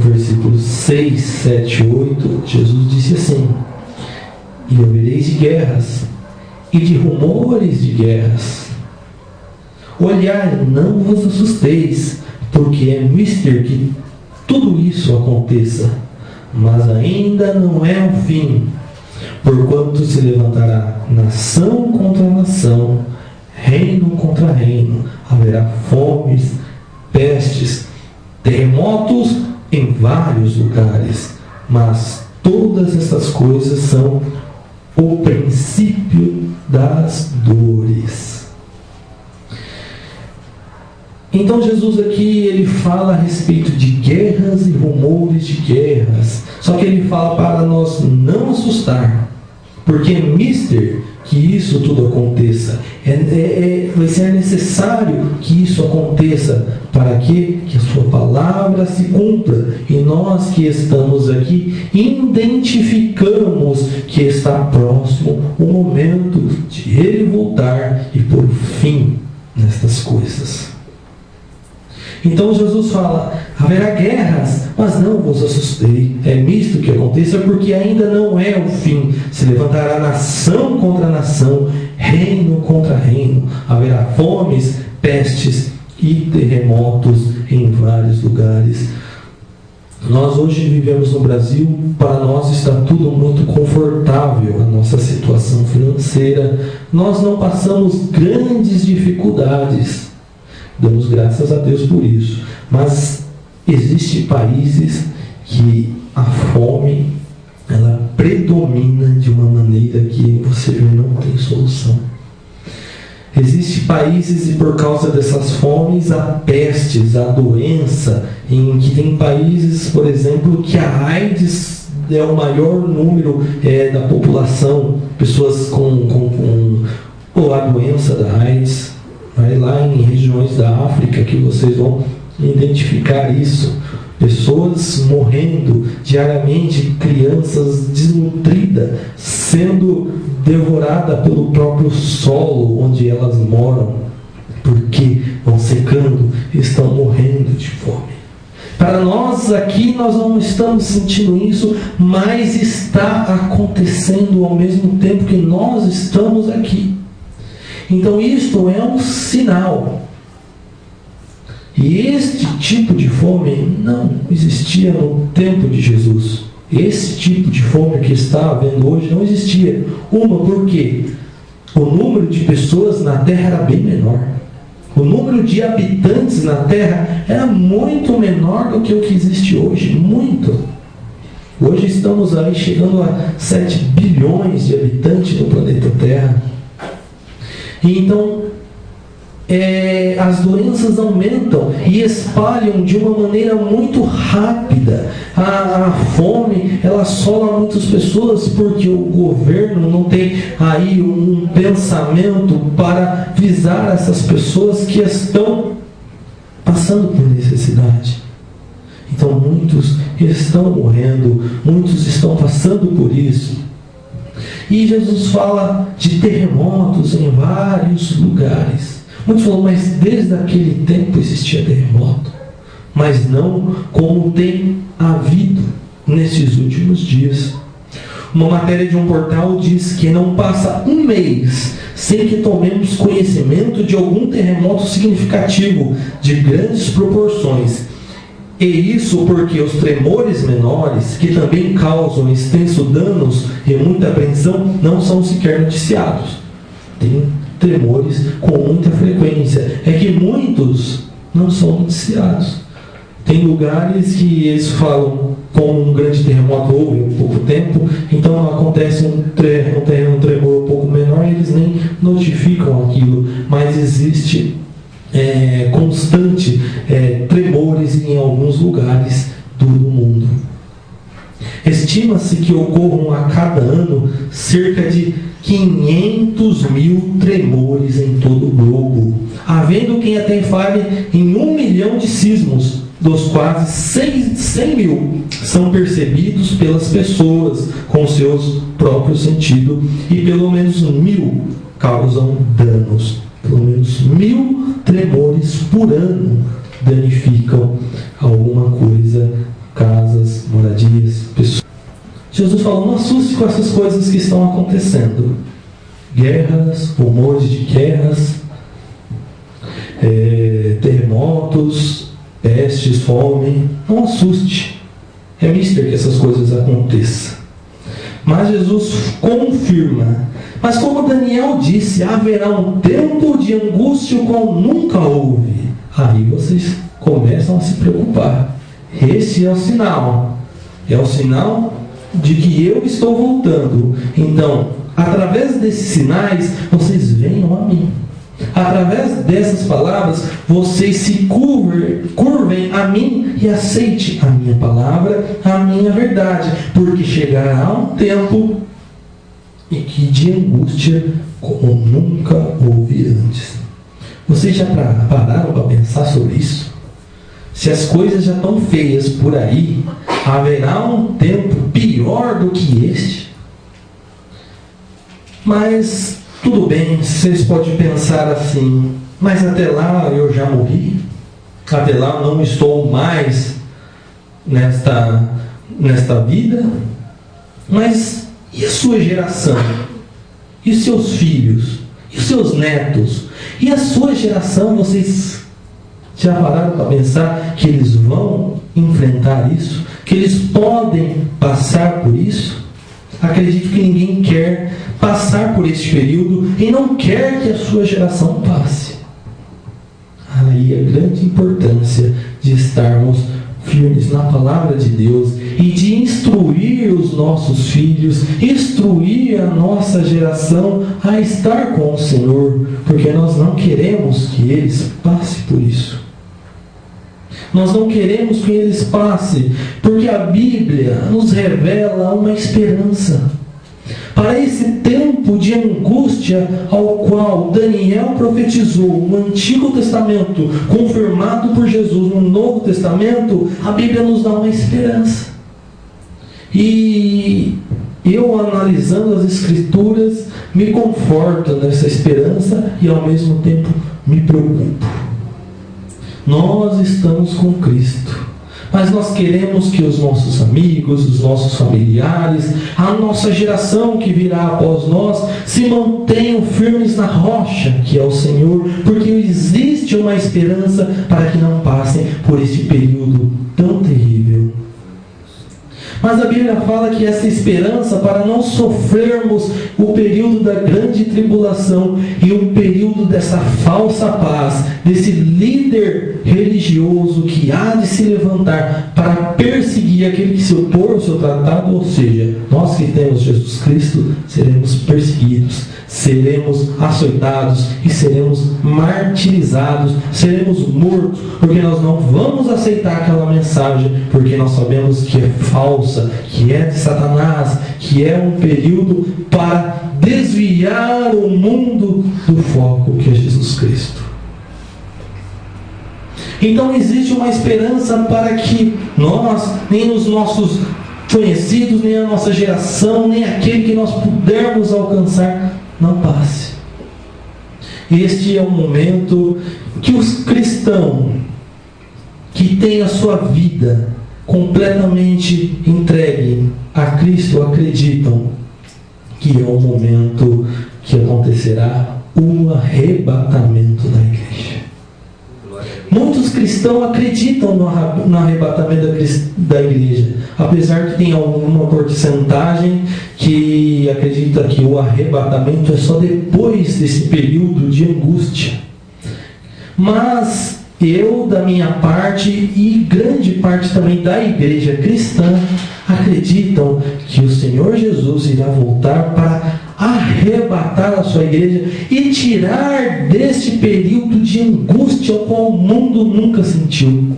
versículos 6, 7 e 8, Jesus disse assim: e ouvireis de guerras e de rumores de guerras. Olhai, não vos assusteis, porque é mister que tudo isso aconteça, mas ainda não é o fim. Porquanto se levantará nação contra nação, reino contra reino, haverá fomes, pestes, terremotos em vários lugares, mas todas essas coisas são o princípio das dores. Então Jesus aqui, ele fala a respeito de guerras e rumores de guerras, só que ele fala para nós não assustar, porque é mister que isso tudo aconteça. Vai ser necessário que isso aconteça. Para quê? Que a sua palavra se cumpra. E nós que estamos aqui identificamos que está próximo o momento de ele voltar e pôr fim nestas coisas. Então Jesus fala: haverá guerras, mas não vos assustei. É misto que aconteça, porque ainda não é o fim. Se levantará nação contra nação, reino contra reino. Haverá fomes, pestes e terremotos em vários lugares. Nós hoje vivemos no Brasil, para nós está tudo muito confortável, a nossa situação financeira. Nós não passamos grandes dificuldades. Damos graças a Deus por isso. Mas existem países que a fome, ela predomina de uma maneira que você não tem solução. Existem países, e por causa dessas fomes, há pestes, há doença, em que tem países, por exemplo, que a AIDS é o maior número da população, pessoas com a doença da AIDS. Vai lá em regiões da África que vocês vão identificar isso. Pessoas morrendo diariamente, crianças desnutridas, sendo devoradas pelo próprio solo onde elas moram, porque vão secando e estão morrendo de fome. Para nós aqui, nós não estamos sentindo isso, mas está acontecendo ao mesmo tempo que nós estamos aqui. Então isto é um sinal. E este tipo de fome não existia no tempo de Jesus. Esse tipo de fome que está havendo hoje não existia. Porque o número de pessoas na terra era bem menor. O número de habitantes na terra era muito menor do que o que existe hoje. Muito. Hoje estamos aí chegando a 7 bilhões de habitantes no planeta Terra. E então, as doenças aumentam e espalham de uma maneira muito rápida. A fome, ela assola muitas pessoas porque o governo não tem aí um pensamento para visar essas pessoas que estão passando por necessidade. Então muitos estão morrendo, muitos estão passando por isso. E Jesus fala de terremotos em vários lugares. Muitos falam, mas desde aquele tempo existia terremoto. Mas não como tem havido nesses últimos dias. Uma matéria de um portal diz que não passa um mês sem que tomemos conhecimento de algum terremoto significativo, de grandes proporções. E isso porque os tremores menores, que também causam extensos danos e muita apreensão, não são sequer noticiados. Tem tremores com muita frequência. É que muitos não são noticiados. Tem lugares que eles falam, como um grande terremoto houve em pouco tempo, então acontece um tremor um pouco menor e eles nem notificam aquilo. Mas existe constante tremores em alguns lugares do mundo. Estima-se que ocorram a cada ano cerca de 500 mil tremores em todo o globo, havendo quem até fale em 1 milhão de sismos, dos quais 100 mil são percebidos pelas pessoas com seus próprios sentidos e pelo menos 1.000 causam danos. Pelo menos 1.000 tremores por ano danificam alguma coisa Jesus falou: não assuste com essas coisas que estão acontecendo. Guerras, rumores de guerras, terremotos, pestes, fome. Não assuste. É mister que essas coisas aconteçam. Mas Jesus confirma: mas como Daniel disse, haverá um tempo de angústia como nunca houve. Aí vocês começam a se preocupar. Esse é o sinal. É o sinal de que eu estou voltando. Então, através desses sinais, vocês venham a mim. Através dessas palavras, vocês se curvem a mim e aceitem a minha palavra, a minha verdade. Porque chegará um tempo em que de angústia como nunca houve antes. Vocês já pararam para pensar sobre isso? Se as coisas já estão feias por aí, haverá um tempo pior do que este? Mas tudo bem, vocês podem pensar assim: mas até lá eu já morri, até lá não estou mais nesta vida. Mas e a sua geração? E os seus filhos? E os seus netos? E a sua geração, vocês já pararam para pensar que eles vão enfrentar isso? Que eles podem passar por isso? Acredito que ninguém quer passar por este período e não quer que a sua geração passe. Aí a grande importância de estarmos firmes na palavra de Deus e de instruir os nossos filhos, instruir a nossa geração a estar com o Senhor, porque nós não queremos que eles passem por isso. Nós não queremos que eles passem, porque a Bíblia nos revela uma esperança. Para esse tempo de angústia ao qual Daniel profetizou no Antigo Testamento, confirmado por Jesus no Novo Testamento, a Bíblia nos dá uma esperança. E eu, analisando as Escrituras, me conforto nessa esperança e ao mesmo tempo me preocupo. Nós estamos com Cristo, mas nós queremos que os nossos amigos, os nossos familiares, a nossa geração que virá após nós, se mantenham firmes na rocha, que é o Senhor, porque existe uma esperança para que não passem por este período tão terrível. Mas a Bíblia fala que essa esperança, para não sofrermos o período da grande tribulação e o período dessa falsa paz, desse líder religioso que há de se levantar para perseguir aquele que se opor ao seu tratado, ou seja, nós que temos Jesus Cristo, seremos perseguidos, seremos açoitados e seremos martirizados, seremos mortos, porque nós não vamos aceitar aquela mensagem, porque nós sabemos que é falsa, que é de Satanás, que é um período para desviar o mundo do foco que é Jesus Cristo. Então existe uma esperança para que nós, nem os nossos conhecidos, nem a nossa geração, nem aquele que nós pudermos alcançar, não passe. Este é o momento que os cristãos que têm a sua vida completamente entregue a Cristo acreditam que é o momento que acontecerá o arrebatamento da igreja. Muitos cristãos acreditam no arrebatamento da igreja, apesar que tem alguma porcentagem que acredita que o arrebatamento é só depois desse período de angústia. Mas eu, da minha parte, e grande parte também da igreja cristã, acreditam que o Senhor Jesus irá voltar para arrebatar a sua igreja e tirar deste período de angústia ao qual o mundo nunca sentiu.